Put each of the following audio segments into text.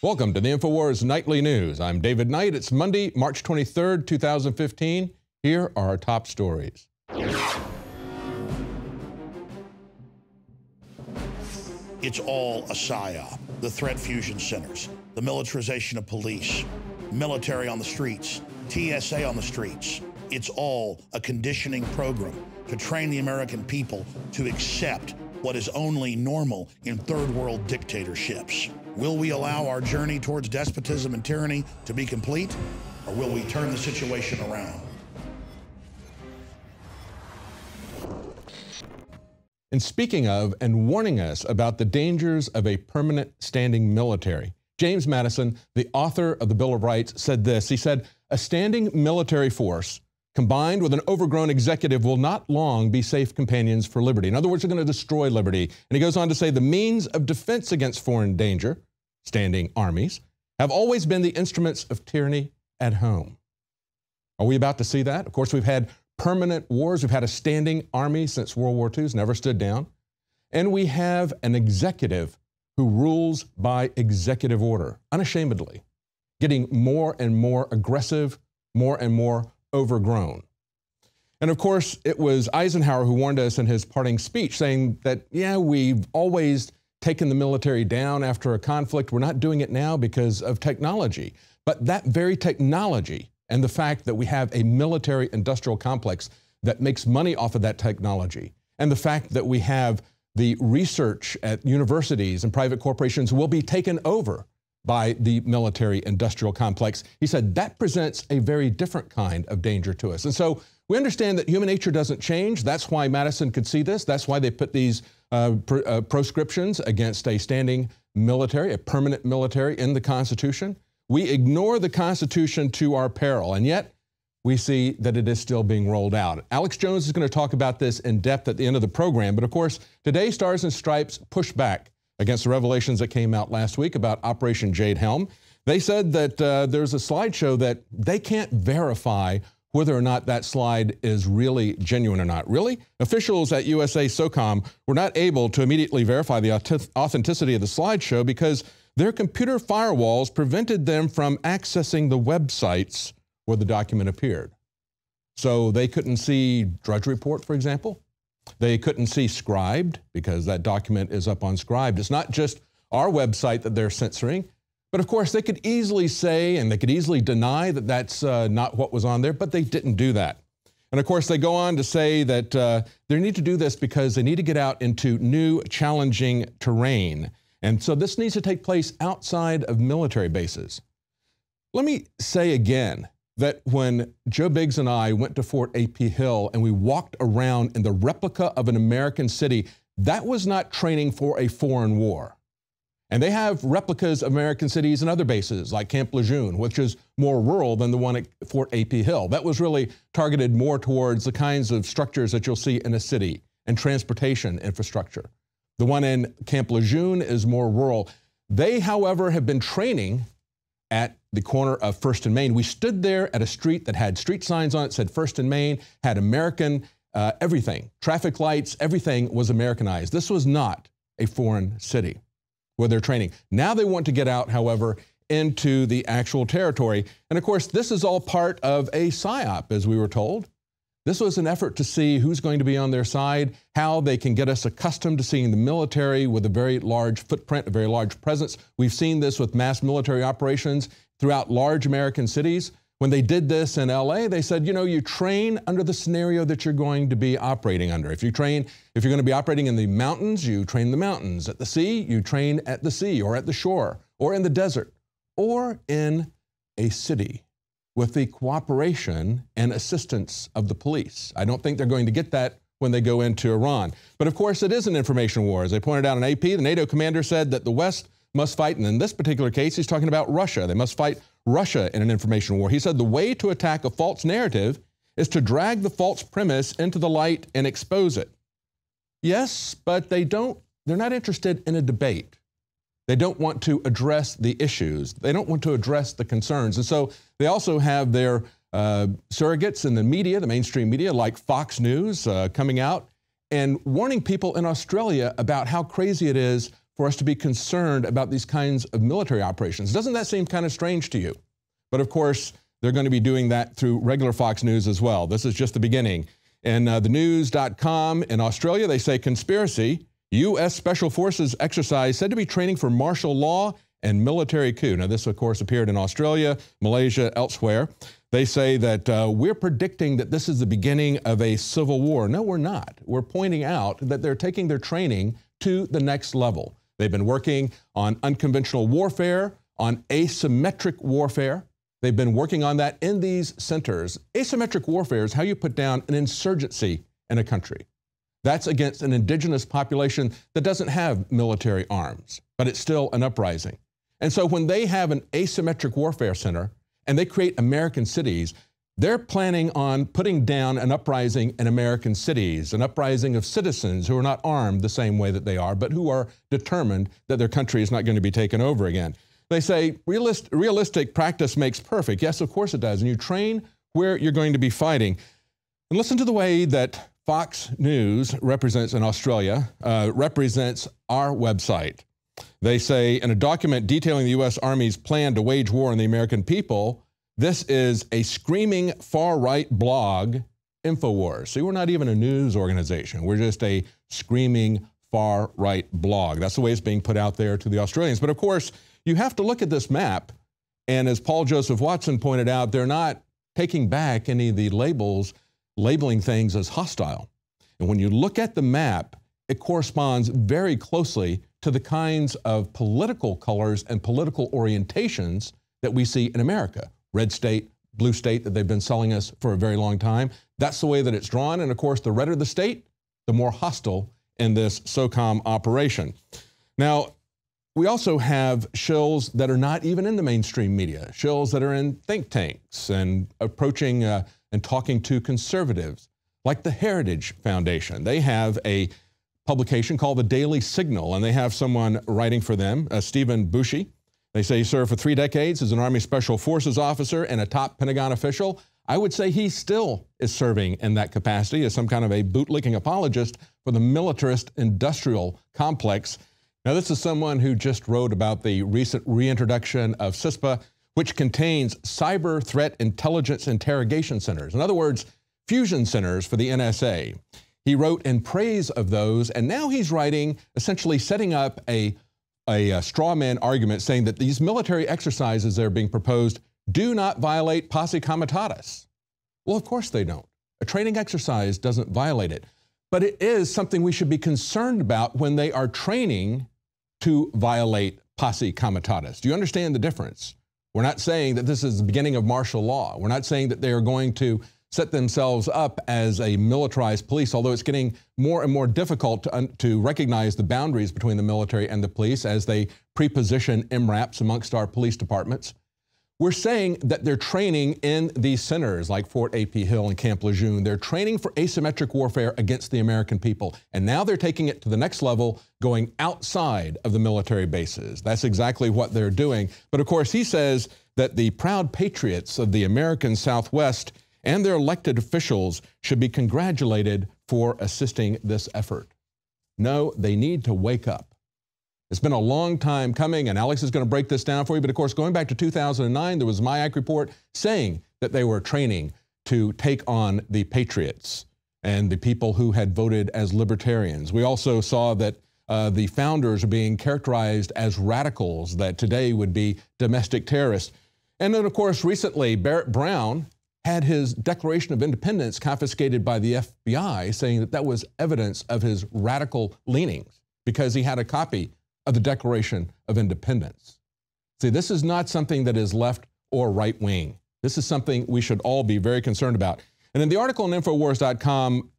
Welcome to the InfoWars Nightly News. I'm David Knight. It's Monday, March 23rd, 2015. Here are our top stories. It's all a psyop. The threat fusion centers, the militarization of police, military on the streets, TSA on the streets. It's all a conditioning program to train the American people to accept what is only normal in third world dictatorships. Will we allow our journey towards despotism and tyranny to be complete, or will we turn the situation around? And speaking of and warning us about the dangers of a permanent standing military, James Madison, the author of the Bill of Rights, said this. He said, "A standing military force combined with an overgrown executive will not long be safe companions for liberty." In other words, they're going to destroy liberty. And he goes on to say, "The means of defense against foreign danger, standing armies, have always been the instruments of tyranny at home." Are we about to see that? Of course, we've had permanent wars. We've had a standing army since World War II, has never stood down. And we have an executive who rules by executive order, unashamedly, getting more and more aggressive, more and more overgrown. And of course, it was Eisenhower who warned us in his parting speech, saying that, yeah, we've always taken the military down after a conflict. We're not doing it now because of technology. But that very technology and the fact that we have a military industrial complex that makes money off of that technology, and the fact that we have the research at universities and private corporations will be taken over by the military industrial complex, he said that presents a very different kind of danger to us. And so we understand that human nature doesn't change. That's why Madison could see this. That's why they put these proscriptions against a standing military, a permanent military in the Constitution. We ignore the Constitution to our peril, and yet we see that it is still being rolled out. Alex Jones is going to talk about this in depth at the end of the program. But of course, today Stars and Stripes pushed back against the revelations that came out last week about Operation Jade Helm. They said that there's a slideshow that they can't verify whether or not that slide is really genuine or not. Really? Officials at USA SOCOM were not able to immediately verify the authenticity of the slideshow because their computer firewalls prevented them from accessing the websites where the document appeared. So they couldn't see Drudge Report, for example. They couldn't see Scribed because that document is up on Scribed. It's not just our website that they're censoring, but of course they could easily say and they could easily deny that that's not what was on there, but they didn't do that. And of course they go on to say that they need to do this because they need to get out into new challenging terrain. And so this needs to take place outside of military bases. Let me say again that when Joe Biggs and I went to Fort A.P. Hill and we walked around in the replica of an American city, that was not training for a foreign war. And they have replicas of American cities and other bases like Camp Lejeune, which is more rural than the one at Fort A.P. Hill. That was really targeted more towards the kinds of structures that you'll see in a city and transportation infrastructure. The one in Camp Lejeune is more rural. They, however, have been training at the corner of First and Main. We stood there at a street that had street signs on it, said First and Main, had American everything, traffic lights, everything was Americanized. This was not a foreign city where they're training. Now they want to get out, however, into the actual territory. And of course, this is all part of a psyop, as we were told. This was an effort to see who's going to be on their side, how they can get us accustomed to seeing the military with a very large footprint, a very large presence. We've seen this with mass military operations throughout large American cities. When they did this in LA, they said, you know, you train under the scenario that you're going to be operating under. If you're going to be operating in the mountains, you train in the mountains. At the sea, you train at the sea or at the shore or in the desert or in a city with the cooperation and assistance of the police. I don't think they're going to get that when they go into Iran. But of course, it is an information war. As they pointed out in AP, the NATO commander said that the West must fight, and in this particular case, he's talking about Russia. They must fight Russia in an information war. He said the way to attack a false narrative is to drag the false premise into the light and expose it. Yes, but they're not interested in a debate. They don't want to address the issues. They don't want to address the concerns. And so they also have their surrogates in the media, the mainstream media, like Fox News, coming out and warning people in Australia about how crazy it is for us to be concerned about these kinds of military operations. Doesn't that seem kind of strange to you? But of course, they're going to be doing that through regular Fox News as well. This is just the beginning. And the news.com in Australia, they say conspiracy, U.S. Special Forces exercise said to be training for martial law and military coup. Now, this, of course, appeared in Australia, Malaysia, elsewhere. They say that we're predicting that this is the beginning of a civil war. No, we're not. We're pointing out that they're taking their training to the next level. They've been working on unconventional warfare, on asymmetric warfare. They've been working on that in these centers. Asymmetric warfare is how you put down an insurgency in a country. That's against an indigenous population that doesn't have military arms, but it's still an uprising. And so when they have an asymmetric warfare center and they create American cities, they're planning on putting down an uprising in American cities, an uprising of citizens who are not armed the same way that they are, but who are determined that their country is not going to be taken over again. They say realistic practice makes perfect. Yes, of course it does. And you train where you're going to be fighting. And listen to the way that Fox News represents in Australia, represents our website. They say in a document detailing the U.S. Army's plan to wage war on the American people, this is a screaming far-right blog, InfoWars. See, we're not even a news organization. We're just a screaming far-right blog. That's the way it's being put out there to the Australians. But of course, you have to look at this map. And as Paul Joseph Watson pointed out, they're not taking back any of the labels, labeling things as hostile. And when you look at the map, it corresponds very closely to the kinds of political colors and political orientations that we see in America. Red state, blue state that they've been selling us for a very long time. That's the way that it's drawn. And of course, the redder the state, the more hostile in this SOCOM operation. Now, we also have shills that are not even in the mainstream media, shills that are in think tanks and approaching and talking to conservatives, like the Heritage Foundation. They have a publication called The Daily Signal, and they have someone writing for them, Stephen Bushy. They say he served for 3 decades as an Army Special Forces officer and a top Pentagon official. I would say he still is serving in that capacity as some kind of a bootlicking apologist for the militarist industrial complex. Now, this is someone who just wrote about the recent reintroduction of CISPA, which contains cyber threat intelligence interrogation centers. In other words, fusion centers for the NSA. He wrote in praise of those, and now he's writing, essentially setting up a straw man argument saying that these military exercises that are being proposed do not violate posse comitatus. Well, of course they don't. A training exercise doesn't violate it, but it is something we should be concerned about when they are training to violate posse comitatus. Do you understand the difference? We're not saying that this is the beginning of martial law. We're not saying that they are going to set themselves up as a militarized police, although it's getting more and more difficult to recognize the boundaries between the military and the police as they preposition MRAPs amongst our police departments. We're saying that they're training in these centers like Fort A.P. Hill and Camp Lejeune. They're training for asymmetric warfare against the American people. And now they're taking it to the next level, going outside of the military bases. That's exactly what they're doing. But of course, he says that the proud patriots of the American Southwest and their elected officials should be congratulated for assisting this effort. No, they need to wake up. It's been a long time coming, and Alex is going to break this down for you. But of course, going back to 2009, there was a MIAC report saying that they were training to take on the patriots and the people who had voted as libertarians. We also saw that the founders are being characterized as radicals that today would be domestic terrorists. And then, of course, recently, Barrett Brown had his Declaration of Independence confiscated by the FBI, saying that that was evidence of his radical leanings because he had a copy of the Declaration of Independence. See, this is not something that is left or right wing. This is something we should all be very concerned about. And in the article on NoWorldOrder.com,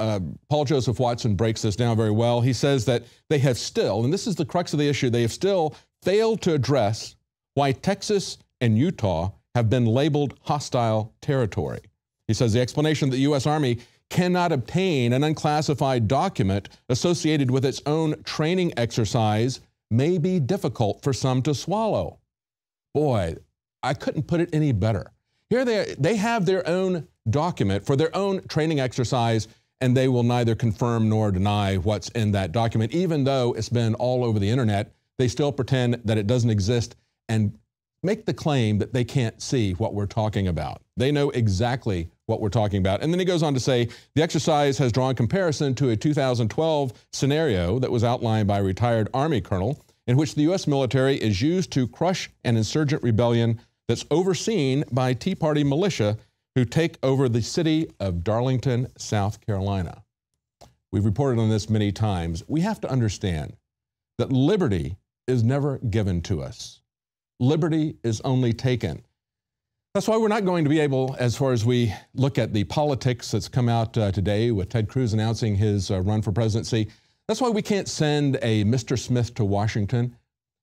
Paul Joseph Watson breaks this down very well. He says that they have still, and this is the crux of the issue, they have still failed to address why Texas and Utah have been labeled hostile territory. He says the explanation that the U.S. Army cannot obtain an unclassified document associated with its own training exercise may be difficult for some to swallow. Boy, I couldn't put it any better. Here they have their own document for their own training exercise, and they will neither confirm nor deny what's in that document, even though it's been all over the internet. they still pretend that it doesn't exist and make the claim that they can't see what we're talking about. They know exactly what we're talking about. And then he goes on to say, the exercise has drawn comparison to a 2012 scenario that was outlined by a retired Army colonel in which the U.S. military is used to crush an insurgent rebellion that's overseen by Tea Party militia who take over the city of Darlington, South Carolina. We've reported on this many times. We have to understand that liberty is never given to us. Liberty is only taken. That's why we're not going to be able, as far as we look at the politics that's come out today with Ted Cruz announcing his run for presidency, that's why we can't send a Mr. Smith to Washington.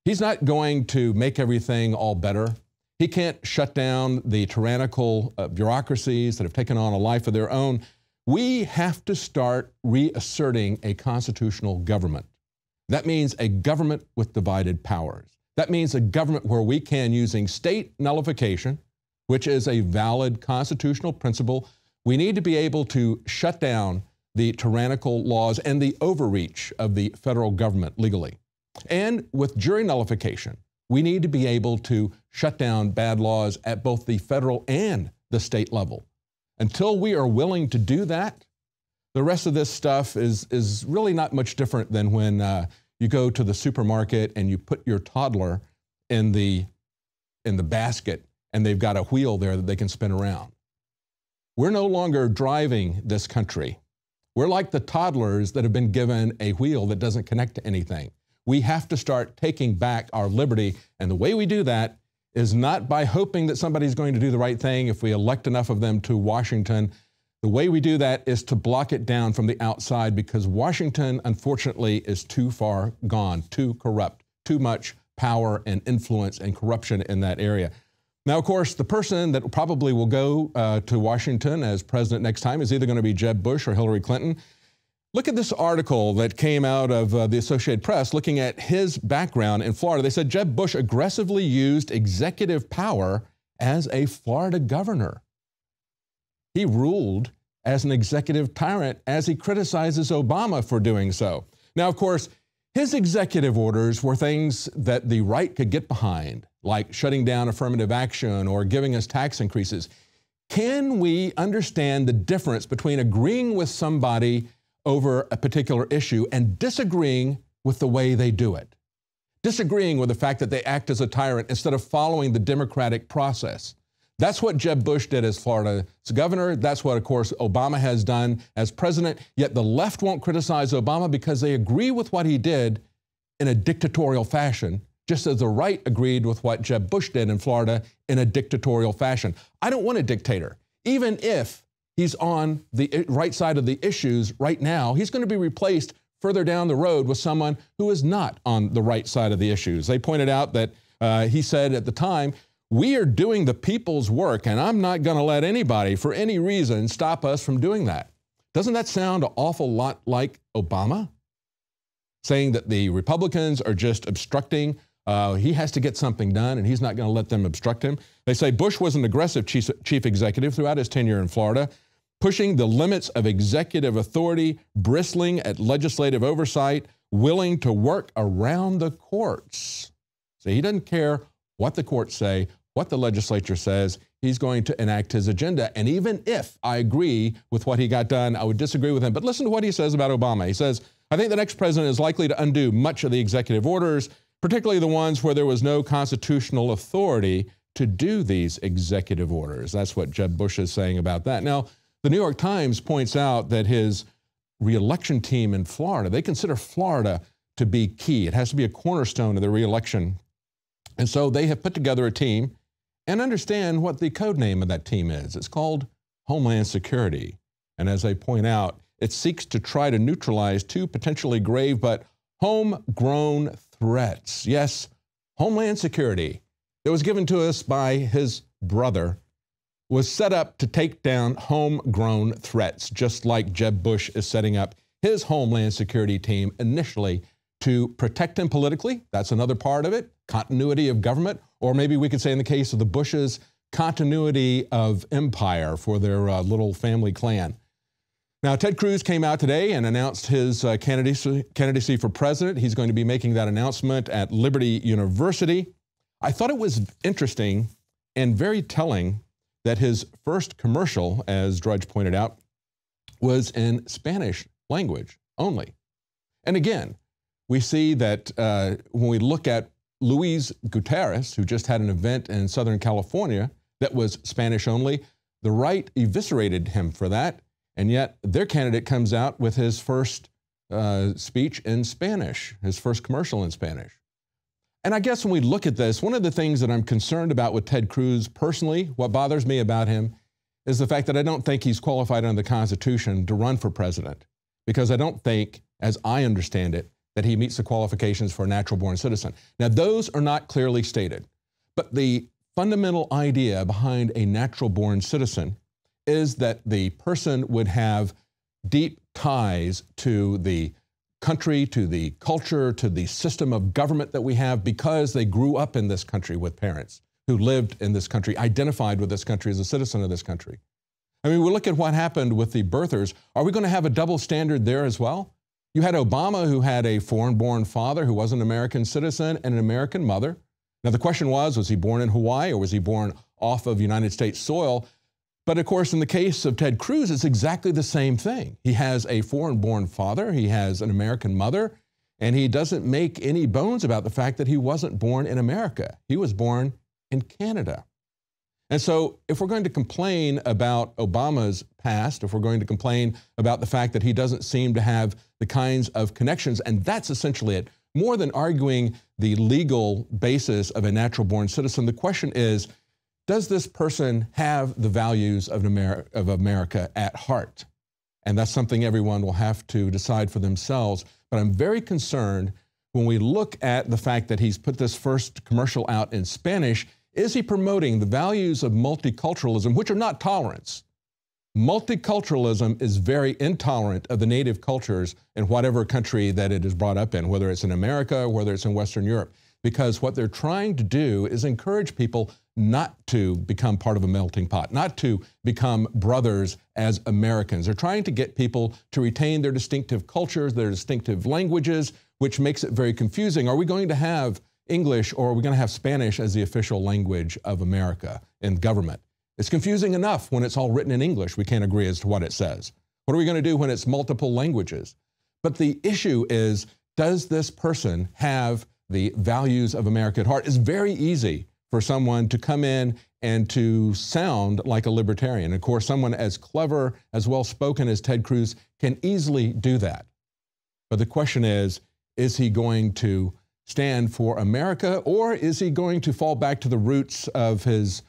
He's not going to make everything all better. He can't shut down the tyrannical bureaucracies that have taken on a life of their own. We have to start reasserting a constitutional government. That means a government with divided powers. That means a government where we can, using state nullification, which is a valid constitutional principle, we need to be able to shut down the tyrannical laws and the overreach of the federal government legally. And with jury nullification, we need to be able to shut down bad laws at both the federal and the state level. Until we are willing to do that, the rest of this stuff is really not much different than when you go to the supermarket and you put your toddler in the basket and they've got a wheel there that they can spin around. We're no longer driving this country. We're like the toddlers that have been given a wheel that doesn't connect to anything. We have to start taking back our liberty, and the way we do that is not by hoping that somebody's going to do the right thing if we elect enough of them to Washington. The way we do that is to block it down from the outside, because Washington, unfortunately, is too far gone, too corrupt, too much power and influence and corruption in that area. Now, of course, the person that probably will go to Washington as president next time is either going to be Jeb Bush or Hillary Clinton. Look at this article that came out of the Associated Press looking at his background in Florida. They said Jeb Bush aggressively used executive power as a Florida governor. He ruled as an executive tyrant as he criticizes Obama for doing so. Now, of course, his executive orders were things that the right could get behind, like shutting down affirmative action or giving us tax increases. Can we understand the difference between agreeing with somebody over a particular issue and disagreeing with the way they do it? Disagreeing with the fact that they act as a tyrant instead of following the democratic process. That's what Jeb Bush did as Florida's governor. That's what, of course, Obama has done as president. Yet the left won't criticize Obama because they agree with what he did in a dictatorial fashion, just as the right agreed with what Jeb Bush did in Florida in a dictatorial fashion. I don't want a dictator. Even if he's on the right side of the issues right now, he's going to be replaced further down the road with someone who is not on the right side of the issues. They pointed out that he said at the time, "We are doing the people's work, and I'm not going to let anybody, for any reason, stop us from doing that." Doesn't that sound an awful lot like Obama? Saying that the Republicans are just obstructing. He has to get something done, and he's not going to let them obstruct him. They say Bush was an aggressive chief executive throughout his tenure in Florida, pushing the limits of executive authority, bristling at legislative oversight, willing to work around the courts. So he doesn't care what the courts say, what the legislature says. He's going to enact his agenda. And even if I agree with what he got done, I would disagree with him. But listen to what he says about Obama. He says, "I think the next president is likely to undo much of the executive orders, particularly the ones where there was no constitutional authority to do these executive orders." That's what Jeb Bush is saying about that. Now, the New York Times points out that his reelection team in Florida, they consider Florida to be key. It has to be a cornerstone of the reelection. And so they have put together a team, and understand what the code name of that team is. It's called Homeland Security. And as I point out, it seeks to try to neutralize two potentially grave but homegrown threats. Yes, Homeland Security that was given to us by his brother was set up to take down homegrown threats, just like Jeb Bush is setting up his Homeland Security team initially to protect him politically. That's another part of it, continuity of government, or maybe we could say in the case of the Bushes, continuity of empire for their little family clan. Now, Ted Cruz came out today and announced his candidacy for president. He's going to be making that announcement at Liberty University. I thought it was interesting and very telling that his first commercial, as Drudge pointed out, was in Spanish language only. And again, we see that when we look at Luis Gutierrez, who just had an event in Southern California that was Spanish only, the right eviscerated him for that. And yet their candidate comes out with his first speech in Spanish, his first commercial in Spanish. And I guess when we look at this, one of the things that I'm concerned about with Ted Cruz personally, what bothers me about him, is the fact that I don't think he's qualified under the Constitution to run for president. Because I don't think, as I understand it, that he meets the qualifications for a natural-born citizen. Now, those are not clearly stated. But the fundamental idea behind a natural-born citizen is that the person would have deep ties to the country, to the culture, to the system of government that we have because they grew up in this country with parents who lived in this country, identified with this country as a citizen of this country. I mean, we look at what happened with the birthers. Are we going to have a double standard there as well? You had Obama, who had a foreign-born father who was an American citizen and an American mother. Now, the question was he born in Hawaii or was he born off of United States soil? But of course, in the case of Ted Cruz, it's exactly the same thing. He has a foreign-born father, he has an American mother, and he doesn't make any bones about the fact that he wasn't born in America. He was born in Canada. And so if we're going to complain about Obama's past, if we're going to complain about the fact that he doesn't seem to have the kinds of connections, and that's essentially it, more than arguing the legal basis of a natural-born citizen, the question is, does this person have the values of America at heart? And that's something everyone will have to decide for themselves. But I'm very concerned when we look at the fact that he's put this first commercial out in Spanish. Is he promoting the values of multiculturalism, which are not tolerance? Multiculturalism is very intolerant of the native cultures in whatever country that it is brought up in, whether it's in America or whether it's in Western Europe. Because what they're trying to do is encourage people not to become part of a melting pot, not to become brothers as Americans. They're trying to get people to retain their distinctive cultures, their distinctive languages, which makes it very confusing. Are we going to have English or are we going to have Spanish as the official language of America in government? It's confusing enough when it's all written in English. We can't agree as to what it says. What are we going to do when it's multiple languages? But the issue is, does this person have the values of America at heart? It's very easy for someone to come in and to sound like a libertarian. Of course, someone as clever, as well-spoken as Ted Cruz can easily do that. But the question is he going to stand for America, or is he going to fall back to the roots of the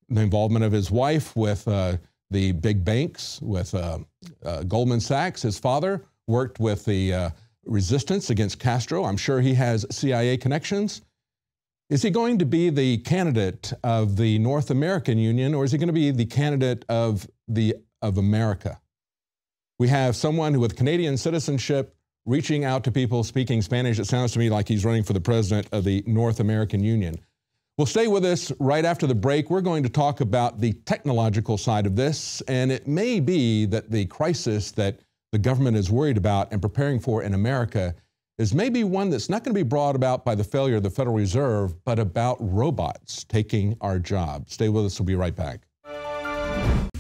involvement of his wife with the big banks, with Goldman Sachs? His father worked with the resistance against Castro. I'm sure he has CIA connections. Is he going to be the candidate of the North American Union, or is he going to be the candidate of America? We have someone with Canadian citizenship reaching out to people speaking Spanish. It sounds to me like he's running for the president of the North American Union. Well, stay with us right after the break. We're going to talk about the technological side of this, and it may be that the crisis that the government is worried about and preparing for in America is maybe one that's not going to be brought about by the failure of the Federal Reserve, but about robots taking our jobs. Stay with us. We'll be right back.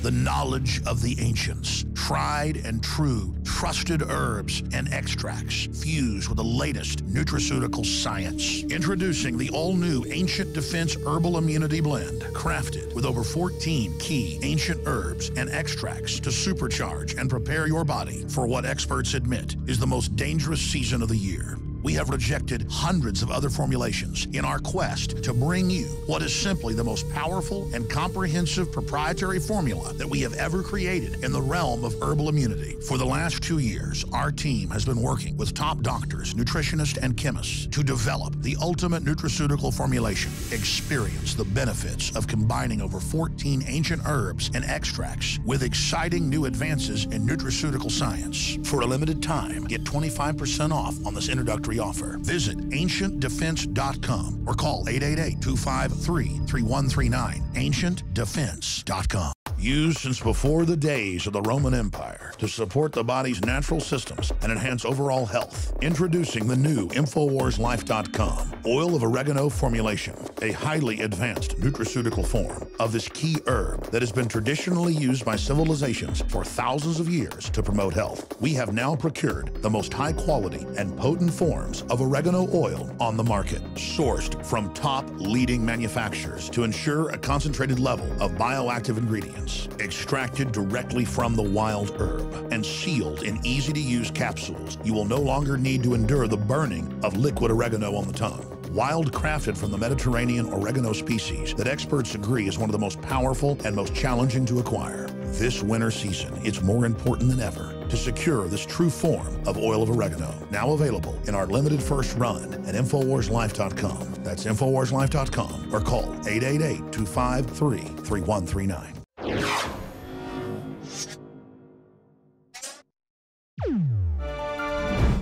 The knowledge of the ancients, tried and true, trusted herbs and extracts fused with the latest nutraceutical science. Introducing the all-new Ancient Defense Herbal Immunity Blend, crafted with over 14 key ancient herbs and extracts to supercharge and prepare your body for what experts admit is the most dangerous season of the year. We have rejected hundreds of other formulations in our quest to bring you what is simply the most powerful and comprehensive proprietary formula that we have ever created in the realm of herbal immunity. For the last 2 years, our team has been working with top doctors, nutritionists, and chemists to develop the ultimate nutraceutical formulation. Experience the benefits of combining over 14 ancient herbs and extracts with exciting new advances in nutraceutical science. For a limited time, get 25% off on this introductory offer. Visit ancientdefense.com or call 888-253-3139. ancientdefense.com. Used since before the days of the Roman Empire to support the body's natural systems and enhance overall health. Introducing the new InfoWarsLife.com oil of oregano formulation, a highly advanced nutraceutical form of this key herb that has been traditionally used by civilizations for thousands of years to promote health. We have now procured the most high quality and potent forms of oregano oil on the market, sourced from top leading manufacturers to ensure a concentrated level of bioactive ingredients, extracted directly from the wild herb and sealed in easy-to-use capsules. You will no longer need to endure the burning of liquid oregano on the tongue. Wild crafted from the Mediterranean oregano species that experts agree is one of the most powerful and most challenging to acquire. This winter season, it's more important than ever to secure this true form of oil of oregano. Now available in our limited first run at InfoWarsLife.com. That's InfoWarsLife.com or call 888-253-3139.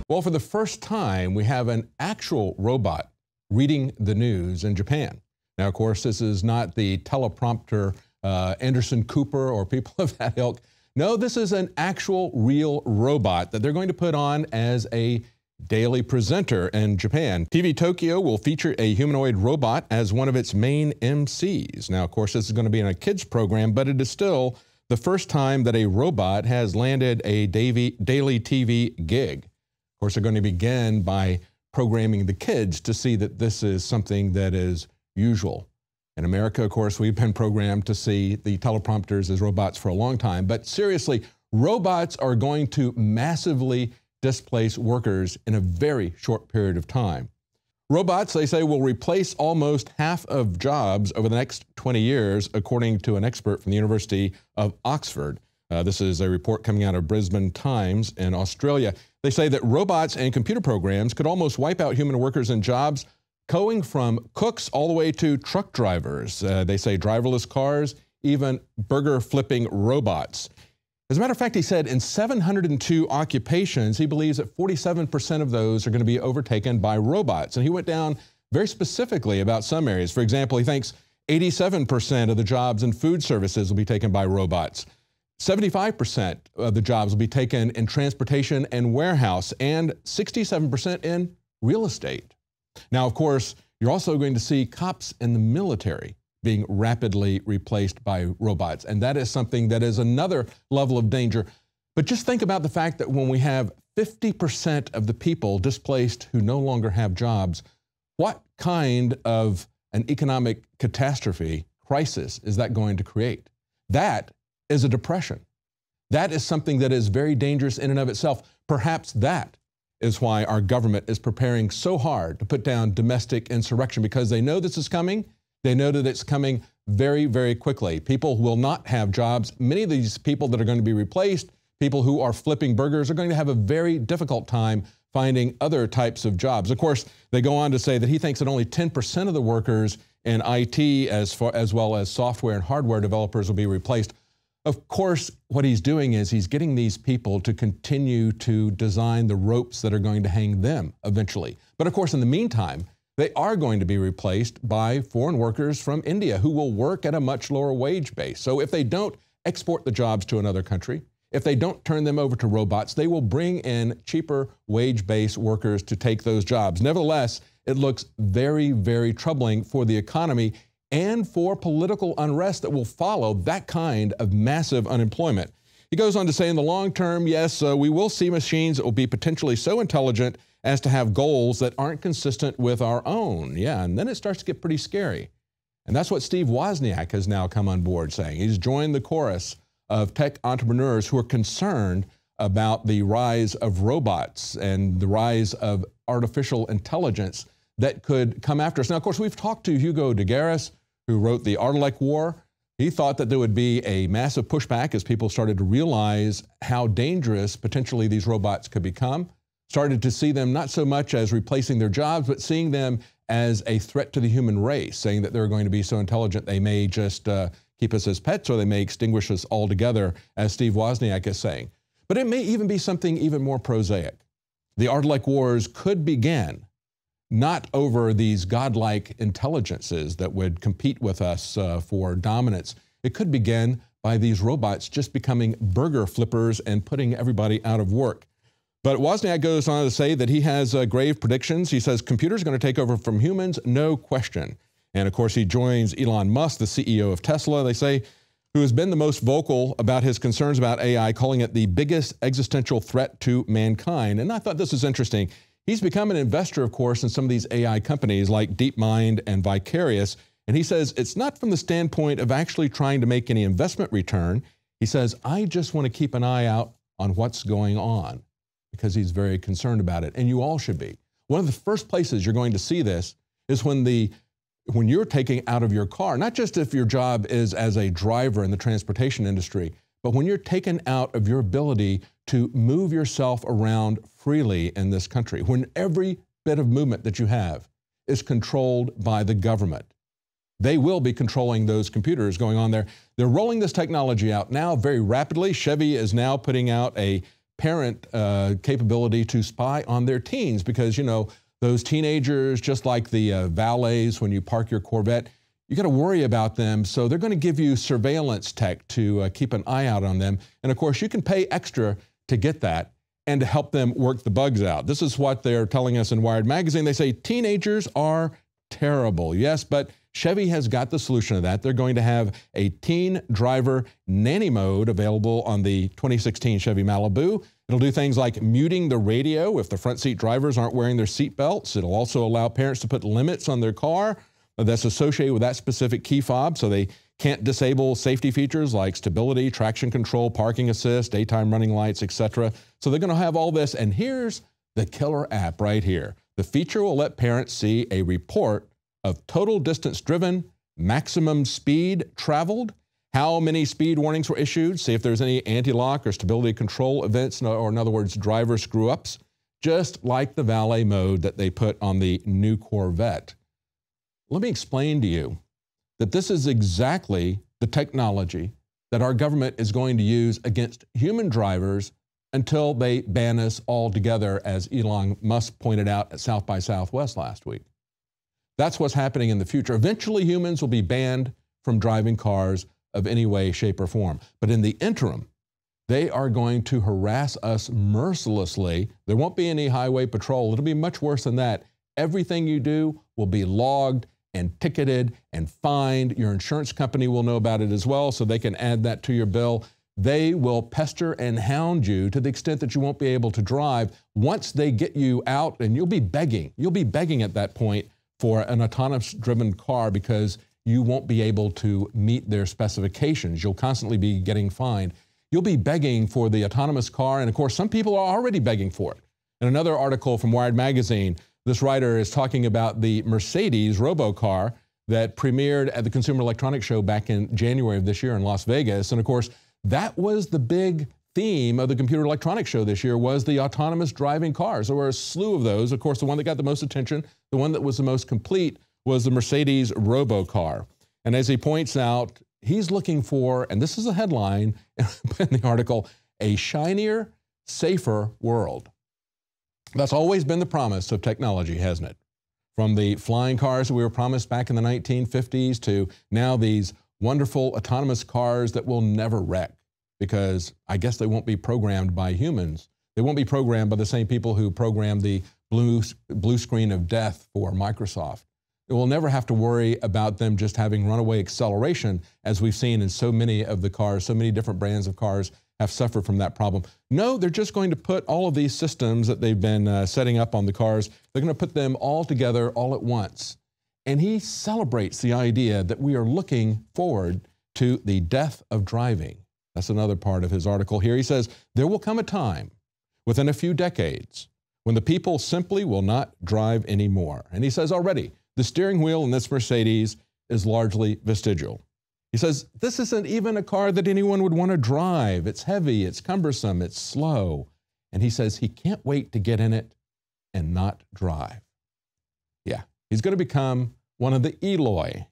Well, for the first time, we have an actual robot reading the news in Japan. Now, of course, this is not the teleprompter Anderson Cooper or people of that ilk. No, this is an actual real robot that they're going to put on as a daily presenter in Japan. TV Tokyo will feature a humanoid robot as one of its main MCs. Now, of course, this is going to be in a kids program, but it is still the first time that a robot has landed a daily TV gig. Of course, they're going to begin by programming the kids to see that this is something that is usual. In America, of course, we've been programmed to see the teleprompters as robots for a long time. But seriously, robots are going to massively displace workers in a very short period of time. Robots, they say, will replace almost half of jobs over the next 20 years, according to an expert from the University of Oxford. This is a report coming out of Brisbane Times in Australia. They say that robots and computer programs could almost wipe out human workers and jobs, going from cooks all the way to truck drivers. They say driverless cars, even burger flipping robots. As a matter of fact, he said in 702 occupations, he believes that 47% of those are going to be overtaken by robots. And he went down very specifically about some areas. For example, he thinks 87% of the jobs in food services will be taken by robots. 75% of the jobs will be taken in transportation and warehouse, and 67% in real estate. Now, of course, you're also going to see cops in the military being rapidly replaced by robots, and that is something that is another level of danger. But just think about the fact that when we have 50% of the people displaced who no longer have jobs, what kind of an economic catastrophe, crisis, is that going to create? That is a depression. That is something that is very dangerous in and of itself. Perhaps that is why our government is preparing so hard to put down domestic insurrection, because they know this is coming. They know that it's coming very, very quickly. People will not have jobs. Many of these people that are going to be replaced, people who are flipping burgers, are going to have a very difficult time finding other types of jobs. Of course, they go on to say that he thinks that only 10% of the workers in IT, as well as software and hardware developers, will be replaced. Of course, what he's doing is he's getting these people to continue to design the ropes that are going to hang them eventually. But of course, in the meantime, they are going to be replaced by foreign workers from India who will work at a much lower wage base. So if they don't export the jobs to another country, if they don't turn them over to robots, they will bring in cheaper wage-based workers to take those jobs. Nevertheless, it looks very, very troubling for the economy and for political unrest that will follow that kind of massive unemployment. He goes on to say, in the long term, yes, we will see machines that will be potentially so intelligent as to have goals that aren't consistent with our own. Yeah, and then it starts to get pretty scary. And that's what Steve Wozniak has now come on board saying. He's joined the chorus of tech entrepreneurs who are concerned about the rise of robots and the rise of artificial intelligence that could come after us. Now, of course, we've talked to Hugo de Garis, who wrote The Art-alike War. He thought that there would be a massive pushback as people started to realize how dangerous potentially these robots could become, started to see them not so much as replacing their jobs, but seeing them as a threat to the human race, saying that they're going to be so intelligent they may just keep us as pets, or they may extinguish us altogether, as Steve Wozniak is saying. But it may even be something even more prosaic. The Art-alike wars could begin not over these godlike intelligences that would compete with us for dominance. It could begin by these robots just becoming burger flippers and putting everybody out of work. But Wozniak goes on to say that he has grave predictions. He says computers are going to take over from humans, no question. And of course, he joins Elon Musk, the CEO of Tesla, they say, who has been the most vocal about his concerns about AI, calling it the biggest existential threat to mankind. And I thought this was interesting. He's become an investor, of course, in some of these AI companies like DeepMind and Vicarious. And he says it's not from the standpoint of actually trying to make any investment return. He says, I just want to keep an eye out on what's going on, because he's very concerned about it. And you all should be. One of the first places you're going to see this is when you're taking out of your car, not just if your job is as a driver in the transportation industry, but when you're taken out of your ability to move yourself around freely in this country, when every bit of movement that you have is controlled by the government. They will be controlling those computers going on there. They're rolling this technology out now very rapidly. Chevy is now putting out a parent capability to spy on their teens, because, you know, those teenagers, just like the valets when you park your Corvette, you got to worry about them. So they're going to give you surveillance tech to keep an eye out on them. And of course, you can pay extra to get that and to help them work the bugs out. This is what they're telling us in Wired Magazine. They say teenagers are terrible. Yes, but Chevy has got the solution to that. They're going to have a teen driver nanny mode available on the 2016 Chevy Malibu. It'll do things like muting the radio if the front seat drivers aren't wearing their seat belts. It'll also allow parents to put limits on their car that's associated with that specific key fob, so they can't disable safety features like stability, traction control, parking assist, daytime running lights, etc. So they're going to have all this. And here's the killer app right here. The feature will let parents see a report of total distance driven, maximum speed traveled, how many speed warnings were issued, see if there's any anti-lock or stability control events, or in other words, driver screw-ups, just like the valet mode that they put on the new Corvette. Let me explain to you that this is exactly the technology that our government is going to use against human drivers until they ban us altogether, as Elon Musk pointed out at South by Southwest last week. That's what's happening in the future. Eventually, humans will be banned from driving cars of any way, shape, or form. But in the interim, they are going to harass us mercilessly. There won't be any highway patrol. It'll be much worse than that. Everything you do will be logged and ticketed and fined. Your insurance company will know about it as well, so they can add that to your bill. They will pester and hound you to the extent that you won't be able to drive. Once they get you out, and you'll be begging at that point for an autonomous driven car, because you won't be able to meet their specifications. You'll constantly be getting fined. You'll be begging for the autonomous car, and of course, some people are already begging for it. In another article from Wired Magazine, this writer is talking about the Mercedes robo-car that premiered at the Consumer Electronics Show back in January of this year in Las Vegas. And of course, that was the big theme of the Computer Electronics Show this year, was the autonomous driving cars. There were a slew of those. Of course, the one that got the most attention, the one that was the most complete, was the Mercedes robo-car. And as he points out, he's looking for, and this is a headline in the article, a shinier, safer world. That's always been the promise of technology, hasn't it? From the flying cars that we were promised back in the 1950s to now these wonderful autonomous cars that will never wreck, because I guess they won't be programmed by humans. They won't be programmed by the same people who programmed the blue screen of death for Microsoft. We'll never have to worry about them just having runaway acceleration, as we've seen in so many of the cars. So many different brands of cars have suffered from that problem. No, they're just going to put all of these systems that they've been setting up on the cars, they're going to put them all together all at once. And he celebrates the idea that we are looking forward to the death of driving. That's another part of his article here. He says, there will come a time within a few decades when the people simply will not drive anymore. And he says already, the steering wheel in this Mercedes is largely vestigial. He says, this isn't even a car that anyone would want to drive. It's heavy, it's cumbersome, it's slow. And he says he can't wait to get in it and not drive. Yeah, he's going to become one of the Eloi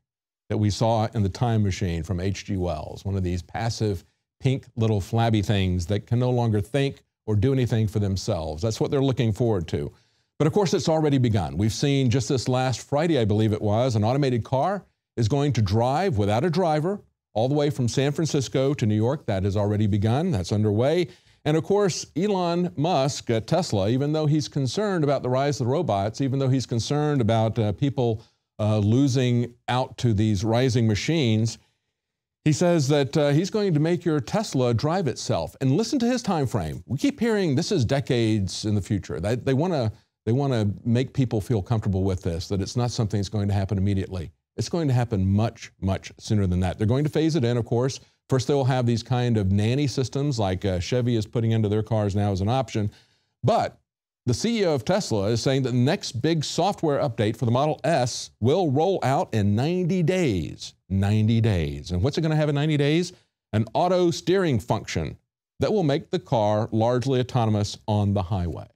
that we saw in the Time Machine from H.G. Wells, one of these passive, pink little flabby things that can no longer think or do anything for themselves. That's what they're looking forward to. But of course, it's already begun. We've seen just this last Friday, I believe it was, an automated car is going to drive without a driver all the way from San Francisco to New York. That has already begun. That's underway. And of course, Elon Musk at Tesla, even though he's concerned about the rise of the robots, even though he's concerned about people losing out to these rising machines, he says that he's going to make your Tesla drive itself. And listen to his time frame. We keep hearing this is decades in the future. They want to make people feel comfortable with this, that it's not something that's going to happen immediately. It's going to happen much, much sooner than that. They're going to phase it in, of course. First, they will have these kind of nanny systems like Chevy is putting into their cars now as an option. But the CEO of Tesla is saying that the next big software update for the Model S will roll out in 90 days. 90 days. And what's it going to have in 90 days? An auto steering function that will make the car largely autonomous on the highway.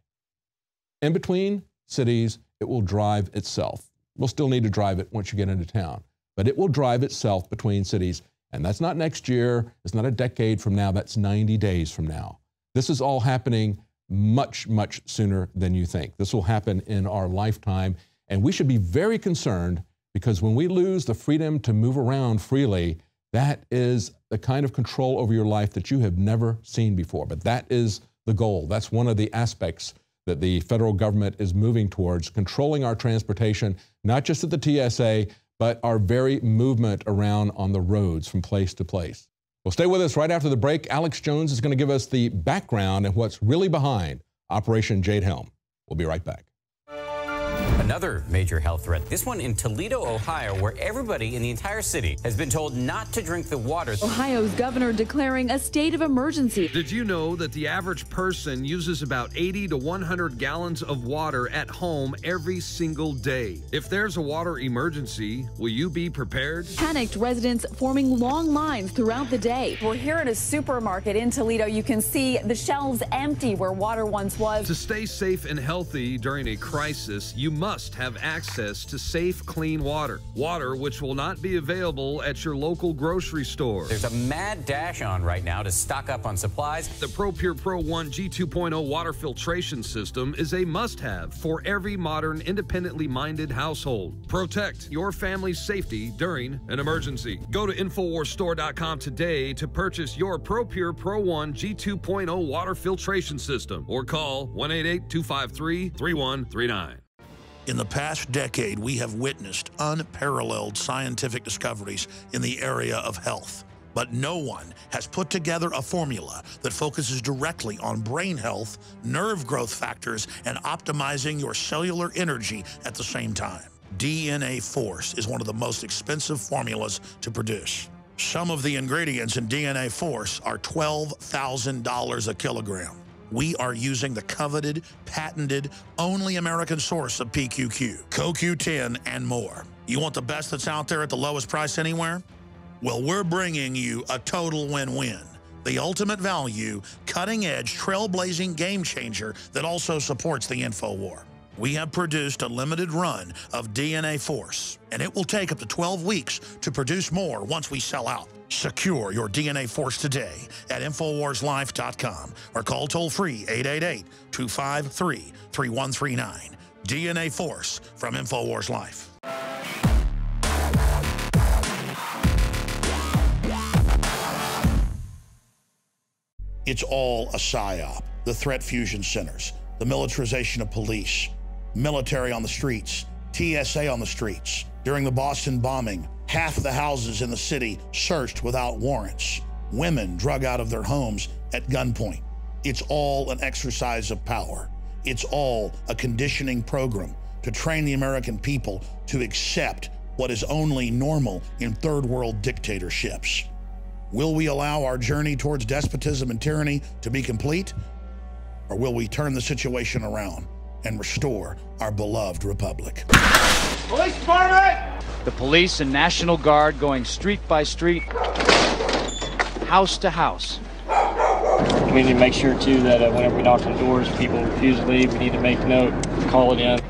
In between cities, it will drive itself. We'll still need to drive it once you get into town, but it will drive itself between cities. And that's not next year. It's not a decade from now. That's 90 days from now. This is all happening much, much sooner than you think. This will happen in our lifetime. And we should be very concerned because when we lose the freedom to move around freely, that is the kind of control over your life that you have never seen before. But that is the goal. That's one of the aspects that the federal government is moving towards, controlling our transportation, not just at the TSA, but our very movement around on the roads from place to place. Well, stay with us right after the break. Alex Jones is going to give us the background and what's really behind Operation Jade Helm. We'll be right back. Another major health threat, this one in Toledo, Ohio, where everybody in the entire city has been told not to drink the water. Ohio's governor declaring a state of emergency. Did you know that the average person uses about 80 to 100 gallons of water at home every single day? If there's a water emergency, will you be prepared? Panicked residents forming long lines throughout the day. We're here at a supermarket in Toledo. You can see the shelves empty where water once was. To stay safe and healthy during a crisis, you must have access to safe, clean water. Water which will not be available at your local grocery store. There's a mad dash on right now to stock up on supplies. The ProPure Pro 1 G2.0 water filtration system is a must-have for every modern, independently minded household. Protect your family's safety during an emergency. Go to InfoWarsStore.com today to purchase your ProPure Pro 1 G2.0 water filtration system or call 1-888-253-3139. In the past decade, we have witnessed unparalleled scientific discoveries in the area of health. But no one has put together a formula that focuses directly on brain health, nerve growth factors, and optimizing your cellular energy at the same time. DNA Force is one of the most expensive formulas to produce. Some of the ingredients in DNA Force are $12,000 a kilogram. We are using the coveted, patented, only American source of PQQ, CoQ10, and more. You want the best that's out there at the lowest price anywhere? Well, we're bringing you a total win-win. The ultimate value, cutting-edge, trailblazing game changer that also supports the InfoWar. We have produced a limited run of DNA Force, and it will take up to 12 weeks to produce more once we sell out. Secure your DNA Force today at InfoWarsLife.com or call toll-free 888-253-3139. DNA Force from InfoWars Life. It's all a psyop. The threat fusion centers, the militarization of police, military on the streets, TSA on the streets. During the Boston bombing, half of the houses in the city searched without warrants. Women drug out of their homes at gunpoint. It's all an exercise of power. It's all a conditioning program to train the American people to accept what is only normal in third world dictatorships. Will we allow our journey towards despotism and tyranny to be complete? Or will we turn the situation around and restore our beloved republic? Police department! The police and National Guard going street by street, house to house. We need to make sure, too, that whenever we knock on doors, people refuse to leave. We need to make note, call it in.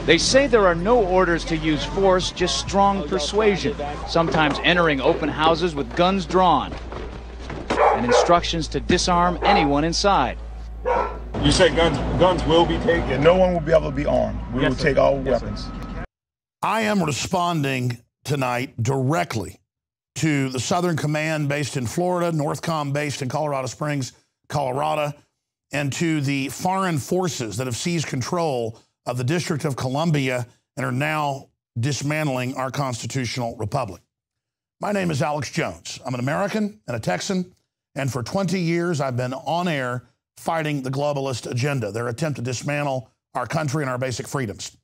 They say there are no orders to use force, just strong persuasion, sometimes entering open houses with guns drawn, and instructions to disarm anyone inside. You said guns will be taken? Yeah, no one will be able to be armed. We will take all weapons. I am responding tonight directly to the Southern Command based in Florida, NORTHCOM based in Colorado Springs, Colorado, and to the foreign forces that have seized control of the District of Columbia and are now dismantling our constitutional republic. My name is Alex Jones. I'm an American and a Texan, and for 20 years I've been on air fighting the globalist agenda, their attempt to dismantle our country and our basic freedoms.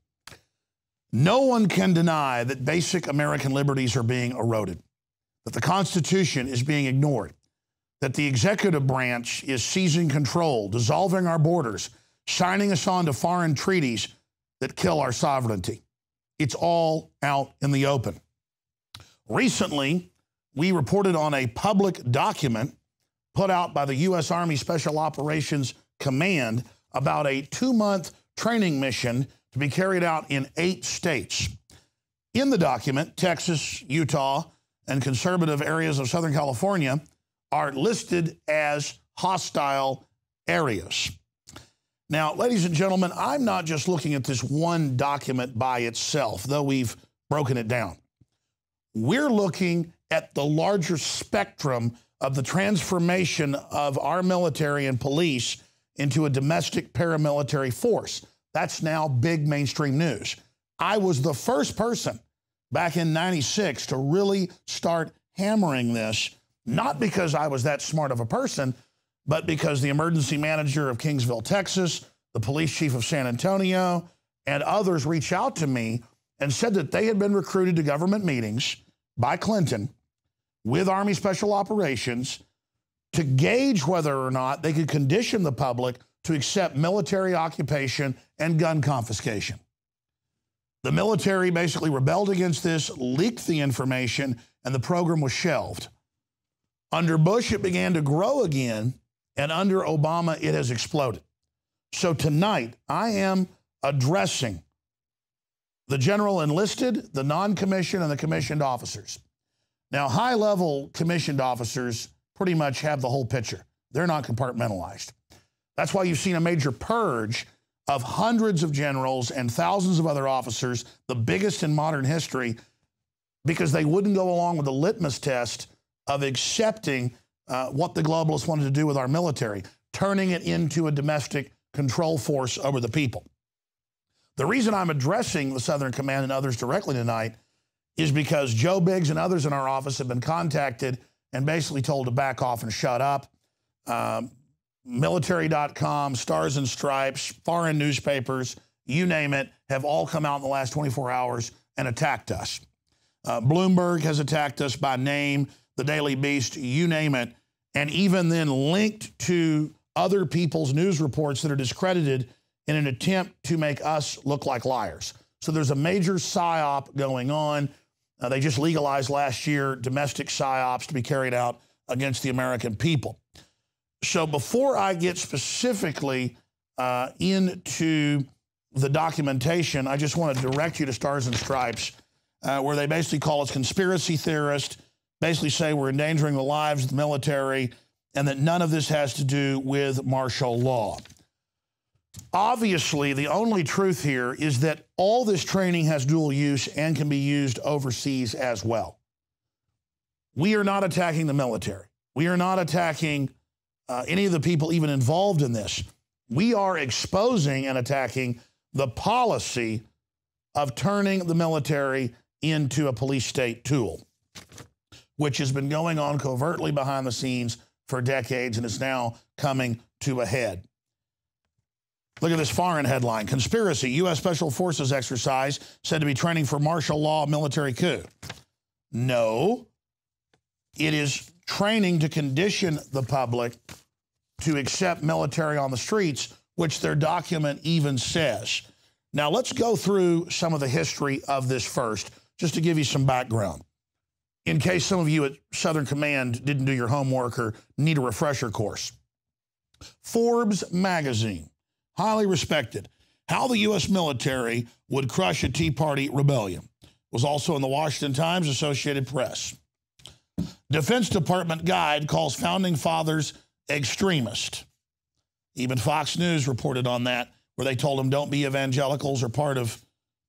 No one can deny that basic American liberties are being eroded, that the Constitution is being ignored, that the executive branch is seizing control, dissolving our borders, signing us on to foreign treaties that kill our sovereignty. It's all out in the open. Recently, we reported on a public document put out by the U.S. Army Special Operations Command about a 2-month training mission to be carried out in 8 states. In the document, Texas, Utah, and conservative areas of Southern California are listed as hostile areas. Now, ladies and gentlemen, I'm not just looking at this one document by itself, though we've broken it down. We're looking at the larger spectrum of the transformation of our military and police into a domestic paramilitary force. That's now big mainstream news. I was the first person back in '96 to really start hammering this, not because I was that smart of a person, but because the emergency manager of Kingsville, Texas, the police chief of San Antonio, and others reached out to me and said that they had been recruited to government meetings by Clinton with Army Special Operations to gauge whether or not they could condition the public to accept military occupation and gun confiscation. The military basically rebelled against this, leaked the information, and the program was shelved. Under Bush, it began to grow again, and under Obama, it has exploded. So tonight, I am addressing the general enlisted, the non-commissioned, and the commissioned officers. Now, high-level commissioned officers pretty much have the whole picture. They're not compartmentalized. That's why you've seen a major purge of hundreds of generals and thousands of other officers, the biggest in modern history, because they wouldn't go along with the litmus test of accepting what the globalists wanted to do with our military, turning it into a domestic control force over the people. The reason I'm addressing the Southern Command and others directly tonight is because Joe Biggs and others in our office have been contacted and basically told to back off and shut up. Military.com, Stars and Stripes, foreign newspapers, you name it, have all come out in the last 24 hours and attacked us. Bloomberg has attacked us by name, the Daily Beast, you name it, and even then linked to other people's news reports that are discredited in an attempt to make us look like liars. So there's a major psyop going on. They just legalized last year domestic psyops to be carried out against the American people. So before I get specifically into the documentation, I just want to direct you to Stars and Stripes, where they basically call us conspiracy theorists, basically say we're endangering the lives of the military, and that none of this has to do with martial law. Obviously, the only truth here is that all this training has dual use and can be used overseas as well. We are not attacking the military. We are not attacking any of the people even involved in this. We are exposing and attacking the policy of turning the military into a police state tool, which has been going on covertly behind the scenes for decades and is now coming to a head. Look at this foreign headline. Conspiracy, U.S. Special Forces exercise said to be training for martial law military coup. No, it is training to condition the public to accept military on the streets, which their document even says. Now, let's go through some of the history of this first, just to give you some background, in case some of you at Southern Command didn't do your homework or need a refresher course. Forbes magazine, highly respected, How the U.S. Military Would Crush a Tea Party Rebellion, was also in the Washington Times, Associated Press. Defense Department guide calls founding fathers extremist. Even Fox News reported on that, where they told them don't be evangelicals or part of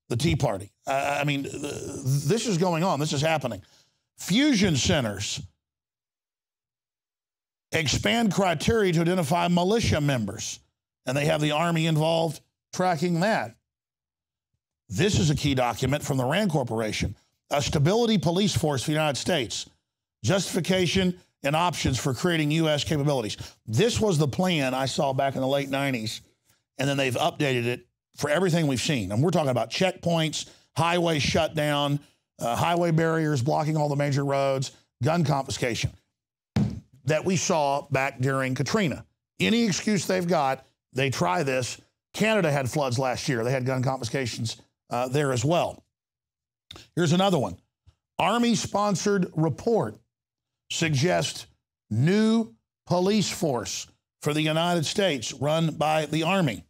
the Tea Party. I mean, this is going on. This is happening. Fusion centers. Expand criteria to identify militia members. And they have the Army involved tracking that. This is a key document from the RAND Corporation. A stability police force for the United States. Justification and options for creating U.S. capabilities. This was the plan I saw back in the late 90s, and then they've updated it for everything we've seen. And we're talking about checkpoints, highway shutdown, highway barriers blocking all the major roads, gun confiscation that we saw back during Katrina. Any excuse they've got, they try this. Canada had floods last year. They had gun confiscations there as well. Here's another one. Army-sponsored report suggests new police force for the United States run by the Army.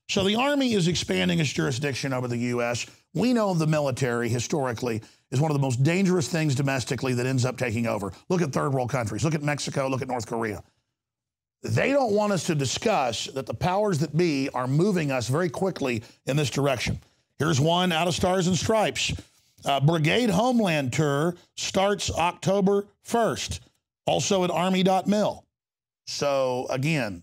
So the Army is expanding its jurisdiction over the U.S. We know the military historically is one of the most dangerous things domestically that ends up taking over. Look at third world countries. Look at Mexico. Look at North Korea. They don't want us to discuss that the powers that be are moving us very quickly in this direction. Here's one out of Stars and Stripes. Brigade Homeland Tour starts October 1st, also at Army.mil. So, again,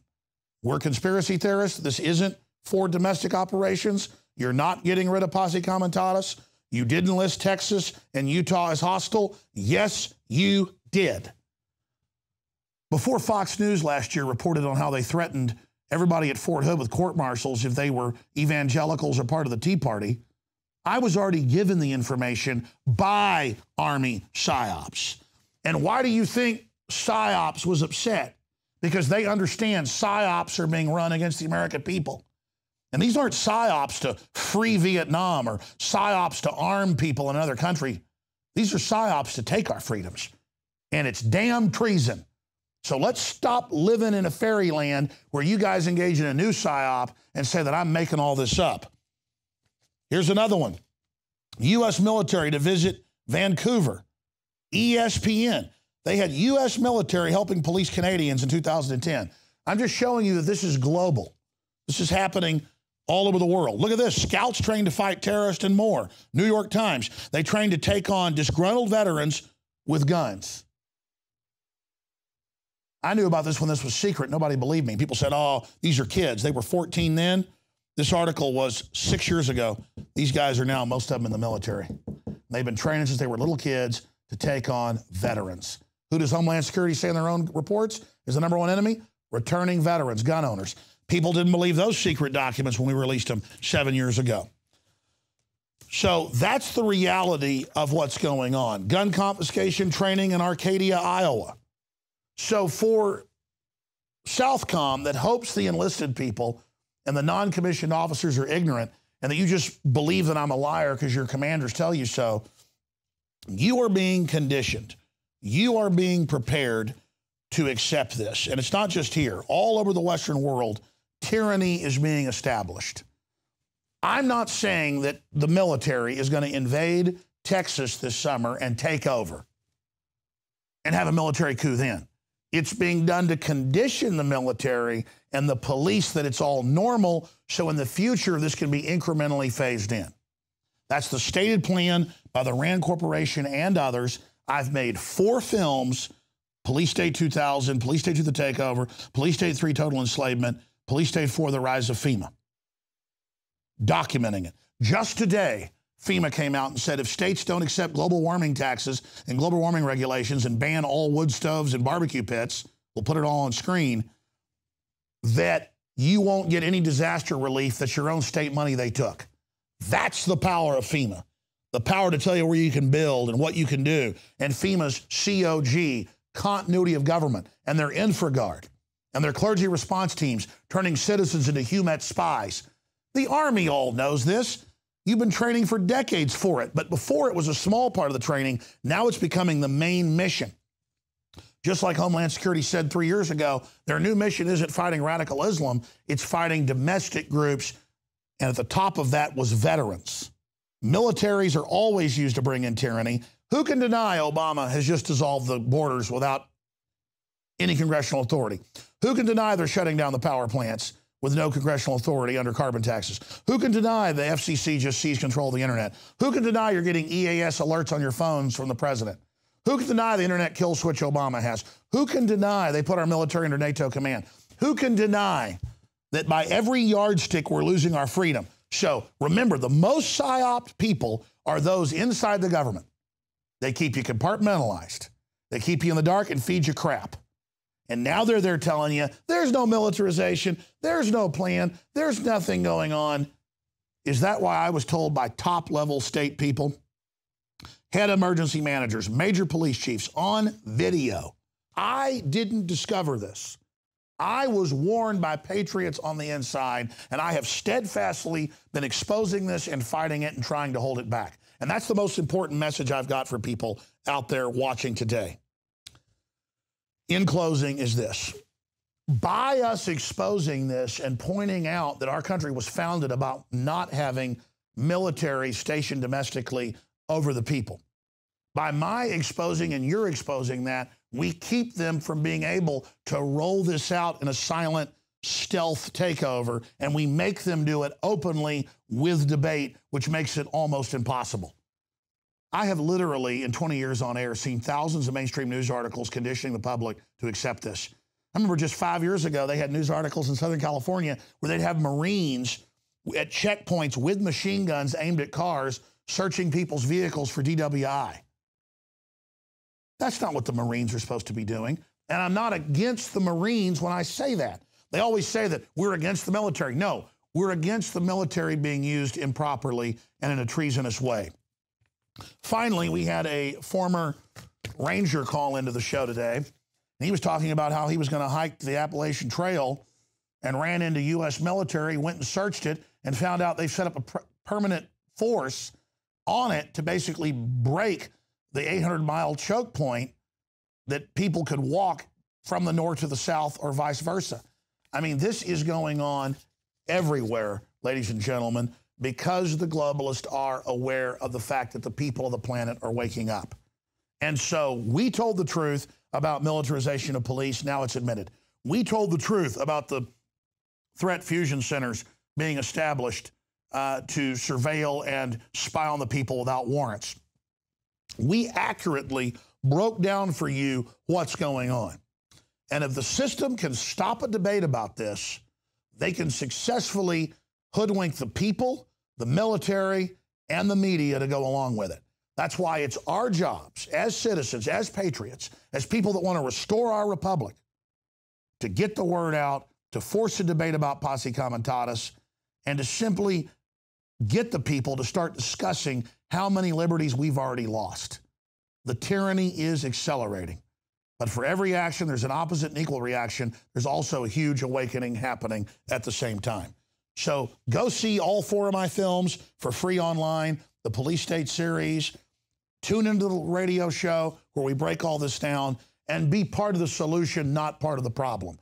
we're conspiracy theorists. This isn't for domestic operations. You're not getting rid of Posse Comitatus. You didn't list Texas and Utah as hostile. Yes, you did. Before Fox News last year reported on how they threatened everybody at Fort Hood with court-martials if they were evangelicals or part of the Tea Party, I was already given the information by Army PSYOPs. And why do you think PSYOPs was upset? Because they understand PSYOPs are being run against the American people. And these aren't PSYOPs to free Vietnam or PSYOPs to arm people in another country. These are PSYOPs to take our freedoms. And it's damn treason. So let's stop living in a fairyland where you guys engage in a new PSYOP and say that I'm making all this up. Here's another one. U.S. military to visit Vancouver. ESPN. They had U.S. military helping police Canadians in 2010. I'm just showing you that this is global. This is happening all over the world. Look at this. Scouts trained to fight terrorists and more. New York Times. They trained to take on disgruntled veterans with guns. I knew about this when this was secret. Nobody believed me. People said, oh, these are kids. They were 14 then. This article was 6 years ago. These guys are now, most of them in the military. They've been training since they were little kids to take on veterans. Who does Homeland Security say in their own reports is the #1 enemy? Returning veterans, gun owners. People didn't believe those secret documents when we released them 7 years ago. So that's the reality of what's going on. Gun confiscation training in Arcadia, Iowa. So for Southcom that hopes the enlisted people and the non-commissioned officers are ignorant and that you just believe that I'm a liar because your commanders tell you so, you are being conditioned. You are being prepared to accept this. And it's not just here. All over the Western world, tyranny is being established. I'm not saying that the military is going to invade Texas this summer and take over and have a military coup then. It's being done to condition the military and the police that it's all normal, so in the future this can be incrementally phased in. That's the stated plan by the RAND Corporation and others. I've made 4 films, Police State 2000, Police State 2 The Takeover, Police State 3 Total Enslavement, Police State 4 The Rise of FEMA, documenting it. Just today, FEMA came out and said if states don't accept global warming taxes and global warming regulations and ban all wood stoves and barbecue pits, we'll put it all on screen, that you won't get any disaster relief that's your own state money they took. That's the power of FEMA. The power to tell you where you can build and what you can do. And FEMA's COG, continuity of government, and their InfraGuard, and their clergy response teams turning citizens into HUMET spies. The Army all knows this. You've been training for decades for it, but before it was a small part of the training. Now it's becoming the main mission. Just like Homeland Security said 3 years ago, their new mission isn't fighting radical Islam, it's fighting domestic groups, and at the top of that was veterans. Militaries are always used to bring in tyranny. Who can deny Obama has just dissolved the borders without any congressional authority? Who can deny they're shutting down the power plants with no congressional authority under carbon taxes? Who can deny the FCC just seized control of the internet? Who can deny you're getting EAS alerts on your phones from the president? Who can deny the internet kill switch Obama has? Who can deny they put our military under NATO command? Who can deny that by every yardstick we're losing our freedom? So remember, the most psyoped people are those inside the government. They keep you compartmentalized. They keep you in the dark and feed you crap. And now they're there telling you, there's no militarization, there's no plan, there's nothing going on. Is that why I was told by top-level state people, head emergency managers, major police chiefs on video? I didn't discover this. I was warned by patriots on the inside, and I have steadfastly been exposing this and fighting it and trying to hold it back. And that's the most important message I've got for people out there watching today. In closing is this. By us exposing this and pointing out that our country was founded about not having military stationed domestically over the people, by my exposing and you're exposing that, we keep them from being able to roll this out in a silent, stealth takeover, and we make them do it openly with debate, which makes it almost impossible. I have literally, in 20 years on air, seen thousands of mainstream news articles conditioning the public to accept this. I remember just 5 years ago, they had news articles in Southern California where they'd have Marines at checkpoints with machine guns aimed at cars, searching people's vehicles for DWI. That's not what the Marines are supposed to be doing. And I'm not against the Marines when I say that. They always say that we're against the military. No, we're against the military being used improperly and in a treasonous way. Finally, we had a former Ranger call into the show today. And he was talking about how he was going to hike the Appalachian Trail and ran into U.S. military, went and searched it, and found out they've set up a permanent force on it to basically break the 800-mile choke point that people could walk from the north to the south or vice versa. I mean, this is going on everywhere, ladies and gentlemen, because the globalists are aware of the fact that the people of the planet are waking up. And so we told the truth about militarization of police. Now it's admitted. We told the truth about the threat fusion centers being established to surveil and spy on the people without warrants. We accurately broke down for you what's going on. And if the system can stop a debate about this, they can successfully hoodwink the people, the military, and the media to go along with it. That's why it's our jobs as citizens, as patriots, as people that want to restore our republic, to get the word out, to force a debate about posse comitatus, and to simply get the people to start discussing how many liberties we've already lost. The tyranny is accelerating. But for every action, there's an opposite and equal reaction. There's also a huge awakening happening at the same time. So go see all 4 of my films for free online, the Police State series. Tune into the radio show where we break all this down and be part of the solution, not part of the problem.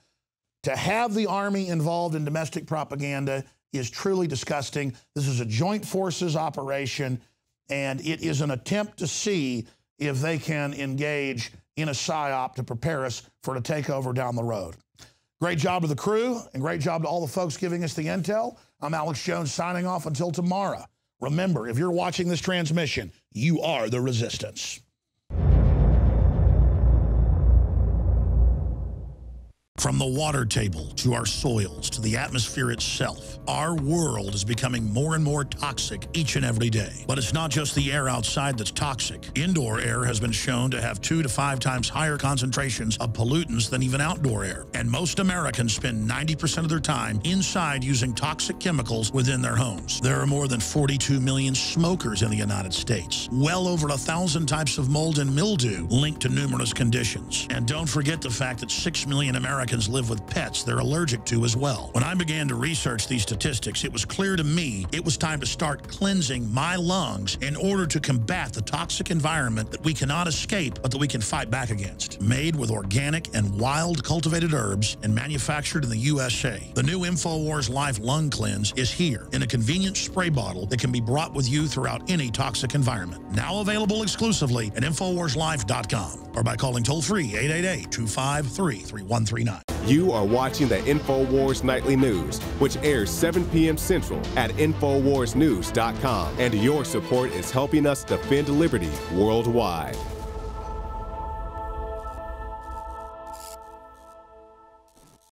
To have the Army involved in domestic propaganda is truly disgusting. This is a joint forces operation, and it is an attempt to see if they can engage in a psyop to prepare us for a takeover down the road. Great job to the crew, and great job to all the folks giving us the intel. I'm Alex Jones signing off until tomorrow. Remember, if you're watching this transmission, you are the resistance. From the water table to our soils to the atmosphere itself, our world is becoming more and more toxic each and every day. But it's not just the air outside that's toxic. Indoor air has been shown to have 2 to 5 times higher concentrations of pollutants than even outdoor air. And most Americans spend 90% of their time inside using toxic chemicals within their homes. There are more than 42 million smokers in the United States. Well over 1,000 types of mold and mildew linked to numerous conditions. And don't forget the fact that 6 million Americans live with pets they're allergic to as well. When I began to research these statistics, it was clear to me it was time to start cleansing my lungs in order to combat the toxic environment that we cannot escape, but that we can fight back against. Made with organic and wild cultivated herbs and manufactured in the USA, the new InfoWars Life Lung Cleanse is here in a convenient spray bottle that can be brought with you throughout any toxic environment. Now available exclusively at InfoWarsLife.com or by calling toll-free 888-253-3139. You are watching the InfoWars Nightly News, which airs 7 p.m. Central at InfoWarsNews.com. And your support is helping us defend liberty worldwide.